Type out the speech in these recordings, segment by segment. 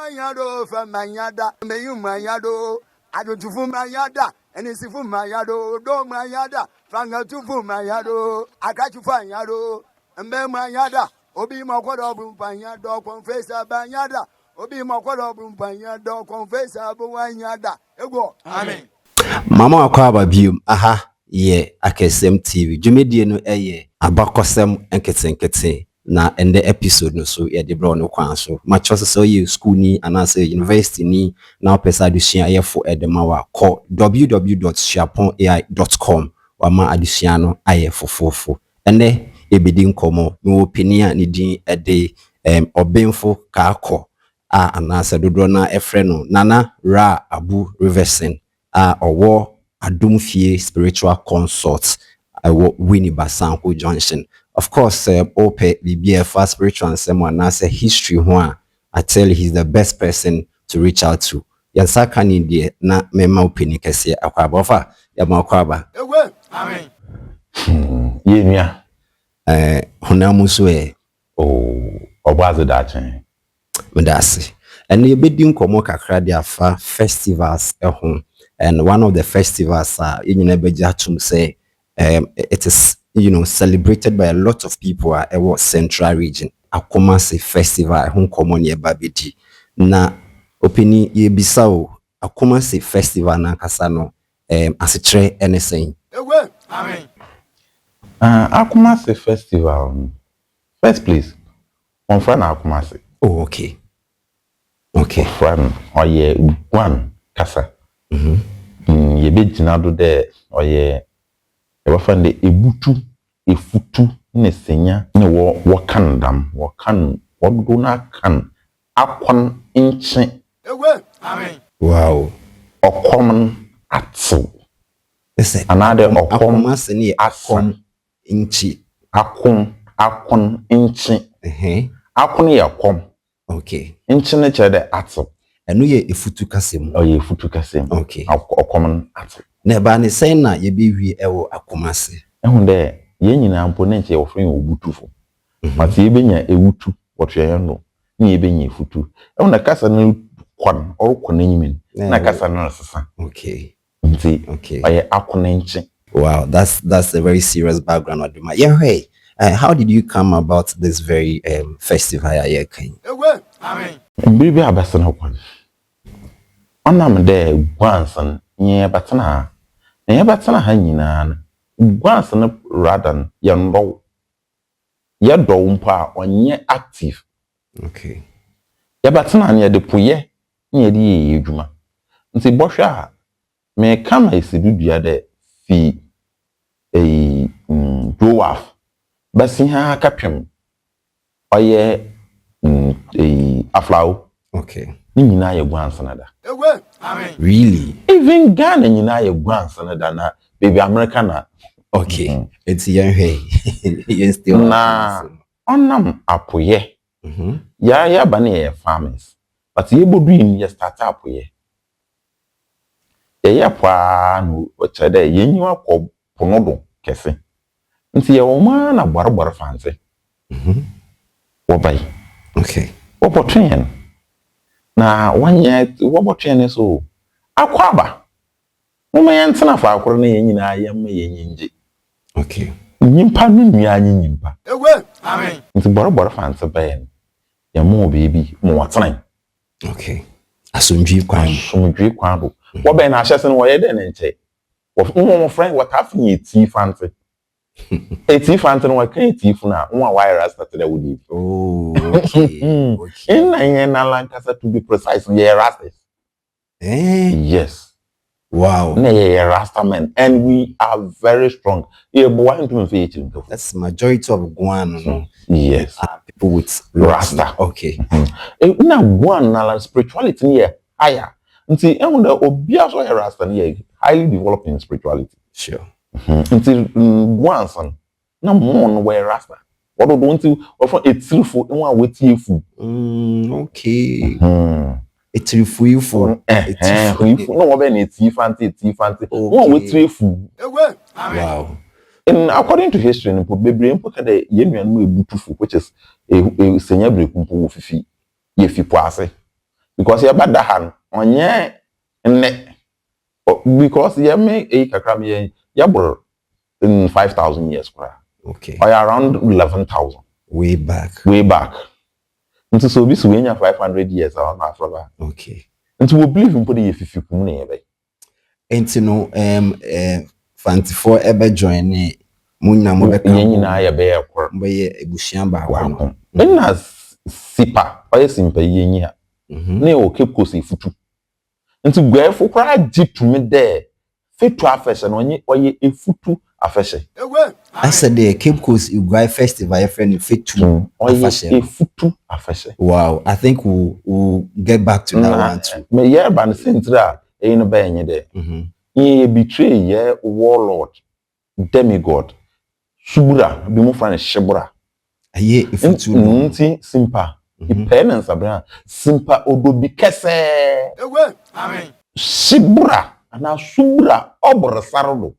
mayado from mayada mayu mayado adotufu mayada enisifu mayado do mayada franga tufu mayado akachufu mayado mbe mayada obi makodo bumpanyado confessa banyada obi makodo bumpanyado confessa buwanyada ego amen. Mama akwaba bium aha ye Akessesem TV jumedie no eye Abakɔsɛm Nkete na ende episode no so ye de bro no kwan so macho so ye school ni anase university ni na opesa adusua ye fo edema wa call www.suaponai.com wa ma adusua no aye fofofo ene ebedi nkomo me opini a ne din ede obenfo kaakɔ a anase dodo na efre no Nana Ra Abu Riverson owo Adumfie spiritual consult Winnie Basanko Junction. Of course, Ope BBF spiritual and someone as a history one. I tell you, he's the best person to reach out to. Yansaka ni die na mema opini kese akwaba ofa ya makwaba. Amen. Yemia. Honamuso Obazo dachen. Mdasi. And you be doing komo kakra dia fa festivals ehun. And one of the festivals in Nebejatum say it is celebrated by a lot of people at our central region. AKOMASE festival home common ye babidi. Na opini ye bisao AKOMASE festival na kasano asitre anything. Amen. AKOMASE festival. First place. On friend AKOMASE. Oh, okay. Friend or ye one kasa. Ye be jinado de or ye find the ebutu efutu ne senya ne wo kandam wo kan do na kan akon inche. Amen. Wow. Okom atso. Listen. Another AKOMASE ni akom inchi. Akon inche. Akon ye akom. Okay. Inche ne chede atso. Enu ye efutu kasem. Oh, ye efutu kasem. Okay. Okom atso. Ne ba ne sen na ye be wi ewo AKOMASE. Ehun de ye nyina amponent ye ofren obutufo. But ye benya ewutu wotwe no. Ni ye benya efutu. Ehun na kasa no kwan orukon anyimen. Na kasa no sesa. Okay. Okay. Aye akonenche. Wow, that's a very serious background Aduma. Yeah, hey. How did you come about this very festival here? Amen. Bibi abasan hokwan. Onam de gwansan nye batana. Nye batana ha nyina. Gwansan rather yando. Yado mpa onye active. Okay. Ya batana nye de poye nye di edwuma. Nti bohwa me kama esidudua de fi dowaf. Basi ha kapem. Oye aflaw. Okay. Ni nyina ye gwansan da. Amen. Really? Even Ghana nyina ye gwansan da na baby America na. Okay. It's young hey. You still na onam apoye. Ya bana ye farmers. But ye bodu in ye start apoye. Ye pa no ochede ye nyiwa ko ponodo kese. Nti ye wo ma na borbor fanse. Wo bai. Okay. Wo potwen. Na wanye wo potwen so akwaba. Mo ma yentena fa akoro na ye nyina yemme ye nyinje. Okay. Nyimpa no nua nyimpa. Amen. Nti borbor fanse bai. Ye mo baby mo watran. Okay. Asomdwi kwan do. Wo bai na ahyese no wo ye de ne nche. Wo friend what happen ye tea fanse. Eti fante no kan eti funa one wire started that would. Oh, okay. Okay. In Lancashire to be precise, yeah, rastas. Yes. Wow. Yeah, rasta men, and we are very strong. Yeah, boy, that's majority of Guan. No? Yes. People with rasta. Okay. Now Guan na spirituality here higher. Until the obia so rasta here highly developed in spirituality. Sure. Until Guanson, no more where rasta. What do want to offer a truthful and one with you? Okay. It's you for no one any tea fancy. One with truthful. Wow. And according to history, and put baby and put the Yemen beautiful, which is a senior break fifi, if you pass it. because you bad han onye nne because you make a kakram ye bro in 5,000 years okay or around 11,000 way back into so this we 500 years around Africa okay into we believe in put if you come near enti no fantifo ebe join munya mo beka nyina ya be ekor mbe ebusuan ba ho na sipa oye simpa yenyi ha na o kepko se futu nti gwefo kra gitumi de fetu afese no onye oye efutu afese I said the Cape Coast Uguay Festival friend fetu oye efutu afese. Wow, I think we'll get back to that one too. Me yeah ban sentra e no ba enye de ye betray ye warlord demigod subura bi mo fa ne shebura aye efutu nti simpa penance abra simpa odobi kese Amen. shibura ana subura obor sardo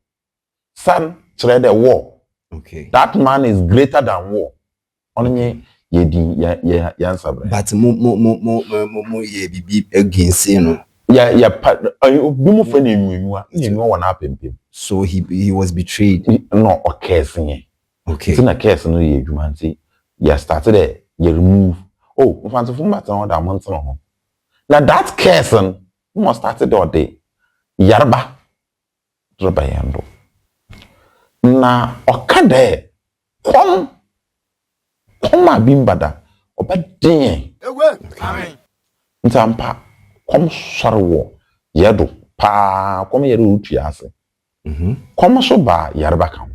san tire the war. Okay, that man is greater than war onye yedi ya sabra but mo ye bibi against no ya bi mo fa na enwuwa wona apempem so he was betrayed no okese okay so na case no ye adwuma nti ya started there you remove oh fancy from that on that month no now that case no started all day yarba droba yando na okade kom abimbada obadin Amen. ntampa kom sorwo yedo pa kom yedo utuase kom so ba yarba kan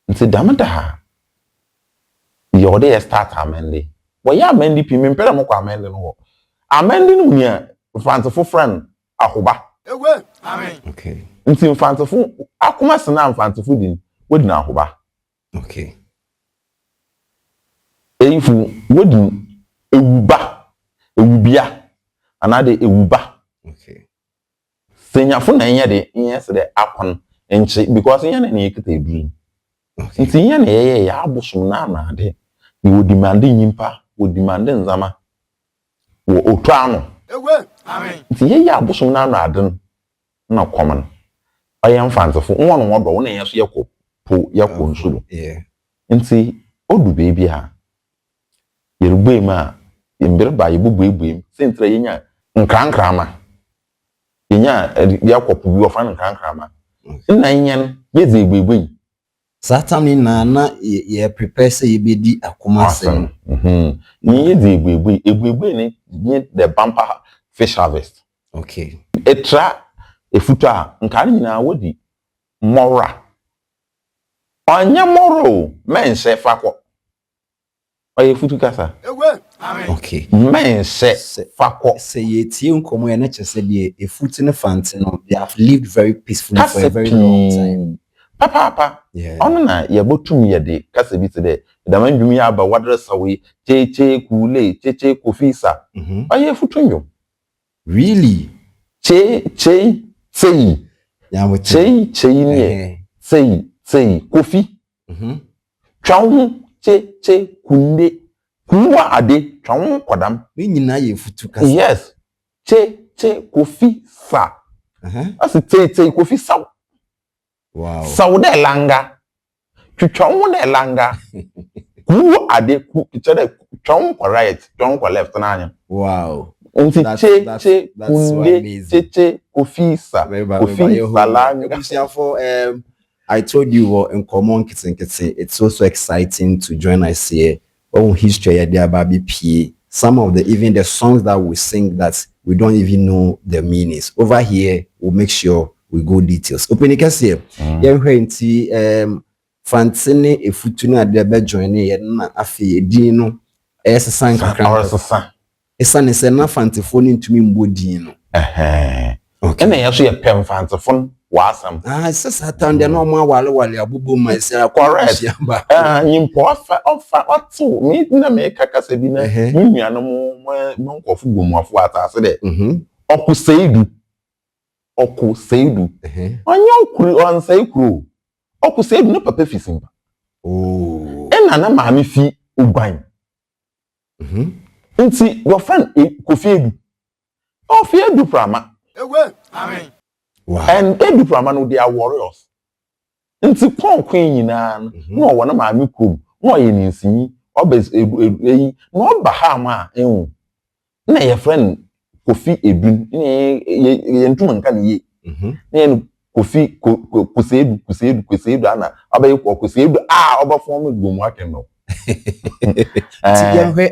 nti damada yode start amende we ya amende pi me mpere mo kwa amende no amende no nya fancy friend ahoba Amen. okay nti mfantefo AKOMASE na mfantefo din wodi na ahoba okay eifu wodi ewubia anade ewuba okay senyafo na enye de yes de akon enche because enye na Nkete eduru okay nti enye na ye ya abosom na anade wo demand nyimpa wo demand nzama wo otuano Amen. nti ye ya abosom na anade na common ayam fanzefo won wodo won enye so yekọ po yekọ nsulo yeah nti odu baby ha yerugbe ma imbere ba yebubuebuem sentra yenya nkrankrama yenya yekọ po bi ofan nkrankrama nna yenyen yeze egbegbem Saturday na ye prepare say ye be di AKOMASE ni yeze egbegbem ni the bumper fish harvest okay etra efutu a nka nyina wodi mora anya moro mense fako oye futu kasa Amen. okay mense fako say ye tie nkomo ye na chese de efutu ne fante no they have lived very peacefully for a very long time papa yeah ono na ye botum ye de kasa bi te de da mandwum ya ba wadre sawe cheche kule cheche kofisa oye futu nyo really che sei yeah we che ni sei kofi twawo che kunde kuwa ade twawo kodam we nyina ye futu kasa yes che kofi sa asi che kofi sa wow sa de langa twawo de langa kuwa ade ku chere twawo ko right twawo ko left na anya wow nti che kunde so che kofi sa kofi salanga I told you in common Nkete, it's also exciting to join us here. Oh, history there, Baby P. Some of even the songs that we sing that we don't even know the meanings. Over here, we'll make sure we go details. Open it here. Yeah, Fantine efutuna de be join ye na afi din no san kakran. Esa ne se na fantefo ni ntumi mbodin no. Okay. Na yeso ye pem fantefo wasam. It's Satan de no ma wale abubu ma se correct. Nyimpo ofa oto me na me kakasa bi na nnuano mo nkofo gomuafo atase de. Okuseidu. Onye okuru onseikuru. Okuseidu no papa fisimba. Oh. Na maami fi ugwan. Nti your friend Kofi Edu. Kofi Edu prama. Amen. Wow. And Edu prama no they are warriors. Nti pon queen nyina no wona maami krom no ye ninsi obes eyi no ba ha ma ehun na your friend Kofi Edu ye ntuma nka ne ye na ye Kofi Kosedu ana abaye Kosedu oba form gbomu akeno.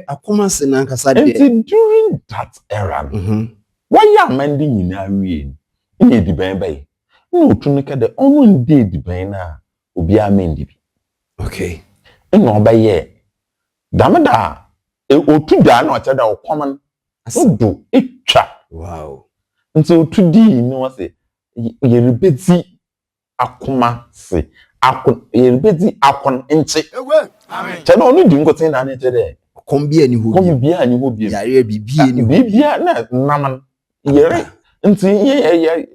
AKOMASE na nkasa de. And during that era, why ya mending nyina wie ni ediban bay no tunika de onu de ediban na obi amendi bi. Okay. No baye damada otu da na oche da okoman odo etwa. Wow. Nti otu di ni wose yerebeti AKOMASE yerebeti akon nche. Amen. Che no onu di ngotin na ne che de Kombia ni hobi. Kombia ni hobi. Yare bibie ni hobi. Bibia na naman. Yere nti ye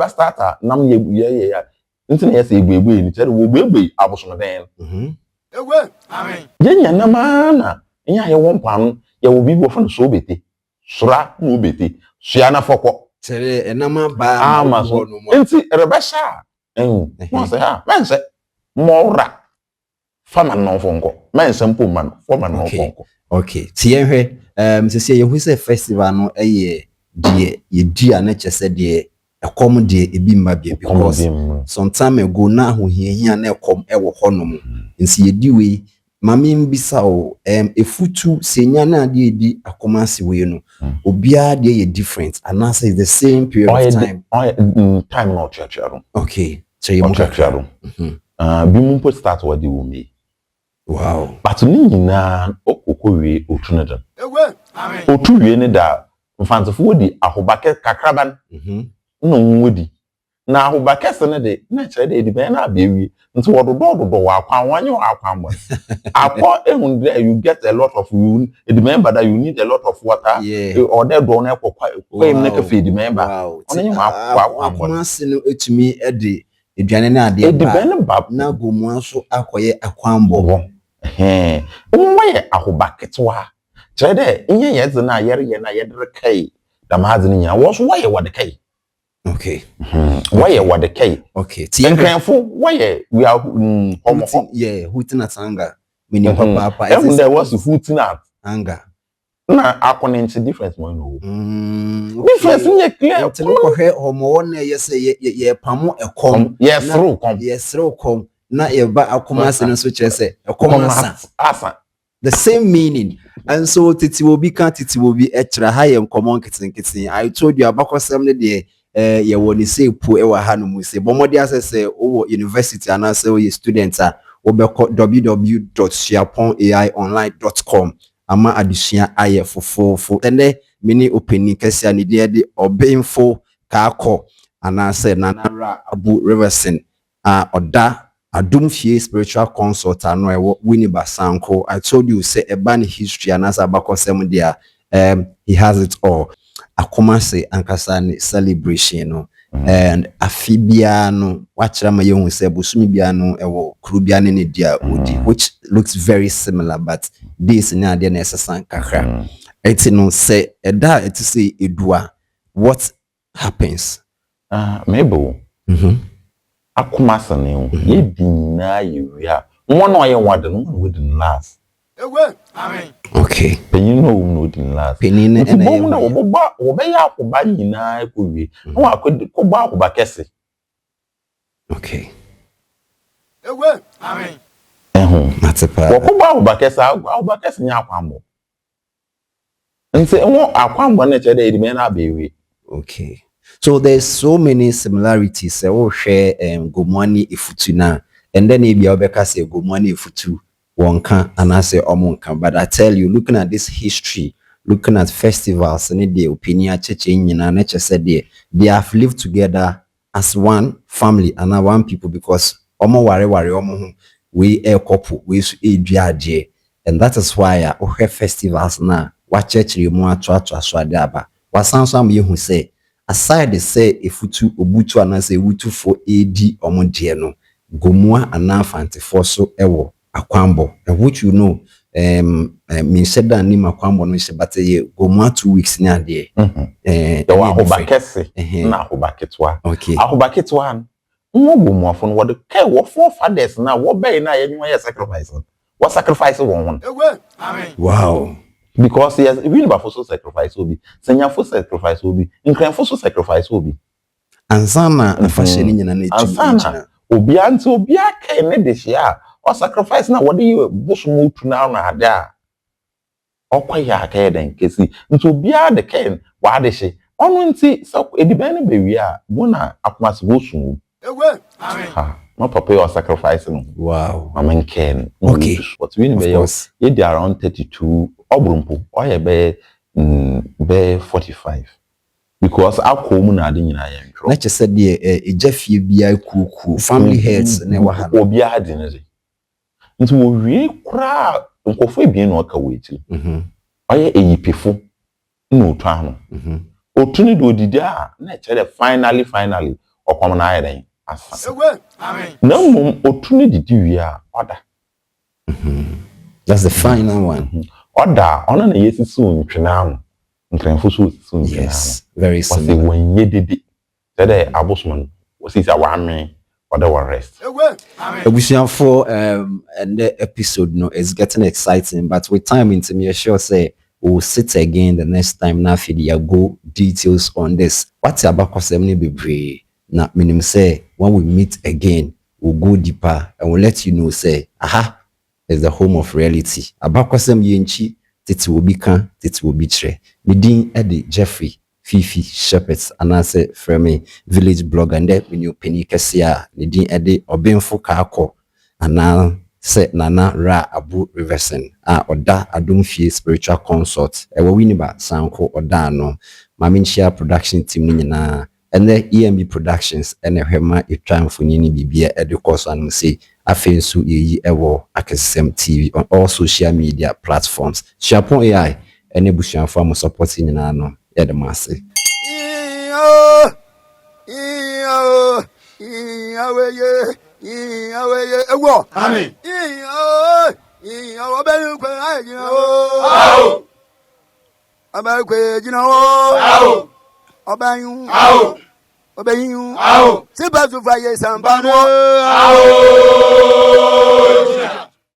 starter nam ye nti na yesi egbe ni chere wo egbe abosono den. Amen. Ye na mana nya ye won panu ye wo bibi ofo so bete sura no bete sua na fokọ chere enama ba amaso nti rebesha no say ha mense mora fama no fonko mense mpo man fama no fonko. Okay tie hwe se ye hu se festival no eye die ye dia na chese de ekom de ebi mba bia because some time ago na ho hia na ekom ewo honom nsi ye di we mami mbisa o efutu senya na de edi AKOMASE we no obia de ye different and now say the same period of time time no church. Okay so you church bi mu put start what the woman. Wow. But ni nyina okokowe otunedan. Amen. Otuwe ne da mfantofo wodi ahobake kakraban. No nwodi. Na ahobake se ne de na chere de ediban na abewi. Nti wododo wa akwan wanye wa akwan mo. Akọ ehun there you get a lot of you ediban but you need a lot of water. Or there do na ekwa kwem na ka fe ediban ba. Onye wa akwan mo. AKOMASE no etumi ede eduane na ade ba. Ediban ba na gomu aso akoye akwanbo. Umwe ahobaketwa chere de inye yeze na yere na yedre kai da mazi ni nya wo so waye wade kai. Okay. Waye wade kai. Okay. Tienkrefo waye we are homo. Yeah, hutina tanga. Mini papa. Even there was hutina anga. Na akonenche difference mo no. Difference nye clear. Telo ko hwe homo na yese ye pamo ekom. Yes through kom. Yes through kom. Na eba AKOMASE no so chese AKOMASE the same meaning and so titi will be extra high and common kitten. I told you Abakɔsɛm ne de ye woni say po e wa hanu mu say bomodi asese o university and say o students obekɔ www.suaponaionline.com ama adusua aye fofofo ene mini opening kesi ne de obemfo ka akɔ ana say nanara Abu Riverson oda Adumfie spiritual consult ano ewo Winiba Sanko. I told you say ebani history and as Abakɔsɛm there he has it all. AKOMASE ankasa celebration no and afibia no wachira ma yehu say bosumi bia no ewo krubia ne dia odi which looks very similar but this na dia na esesan kakra. Eti no say eda eti say edua what happens? Maybe AKOMASE ne ye dina yeria one oye wade no we didn't last. Amen. Okay. You know no didn't last. Penine ene na obeya akoba nyina ekowie no akoba akoba kese. Okay. Amen. Matepa. Akoba akoba kese nya akwambo. Nse won akwambo na chere edime na abewi. Okay. So there's so many similarities. We share Gomwani Ifutu na, and then maybe Obeka say Gomwani Ifutu wonka and I say omonka. But I tell you, looking at this history, looking at festivals, and the opinion changing and nature said they have lived together as one family and one people because omo ware omo we a couple we a and that is why we festivals now. What church you more to aswadaba. What sounds who say. Aside they say Ifutu obutu anase wutu for AD omo die no gomua ana fanti for so ewo akwambo and which you know me said that ni makwambo no se but ye go more 2 weeks na de the wa Abakɛse na Abaketwa okay Abaketwa no go more fun what the kai wo forefathers na wo be na ye nwa ye sacrifice what sacrifice won Amen. Wow. Because yes we never for so sacrifice obi senya for sacrifice obi nkran for so sacrifice obi ansana afashe ni nyina na ansana obi anti obi aka ne de hia o sacrifice na what you bosom otu na na ada okwaya aka den kesi nti obi a de ken wa de hye onu nti so ediban ne bewi a bona akomase bosom Amen. ha no papa your sacrifice no wow mama ken okay what we be you dey around 32 obrumpo o ye be 45 because akom na ade nyina ye ntro na chese de ejafie bia kuku family heads na wa ha obi ade ne de nti wo wie kra nkofo ebien na oka wechi oye eyipefo na otu ano otu ni do odidi a na chere finally okom na ayeden asa Amen. na mum otu ni didi wi a oda that's the final one oda ona na yesisu ntwena ano nkranfo so sisu ntwena yes very ano similar wase wanye dede sede abosman wasi sa wa me oda wa rest Amen. Ebusianfo and the episode no is getting exciting but with time into me sure say we'll sit again the next time na fidi go details on this what's Abakɔsɛm ni bebre na minim say when we meet again we'll go deeper and we'll let you know say aha is the home of reality Abakɔsɛm yenchi titi obi kan titi obi tre midin edi Jeffrey Fifi Shepherds anase frame village blogger and that when you penny kesia nidin ede obenfo kaako ana se nana ra abu reversing oda adumfie spiritual consult ewo winiba sanko oda no maminchia production team ni nyina and the EMB productions and hwema etwanfo ni bibia ede course anu say afensu yeyi ewo Akessesem TV on all social media platforms Suaponai ene busuanfo am supporting nyina no yeah, the massive. Amen. Amen.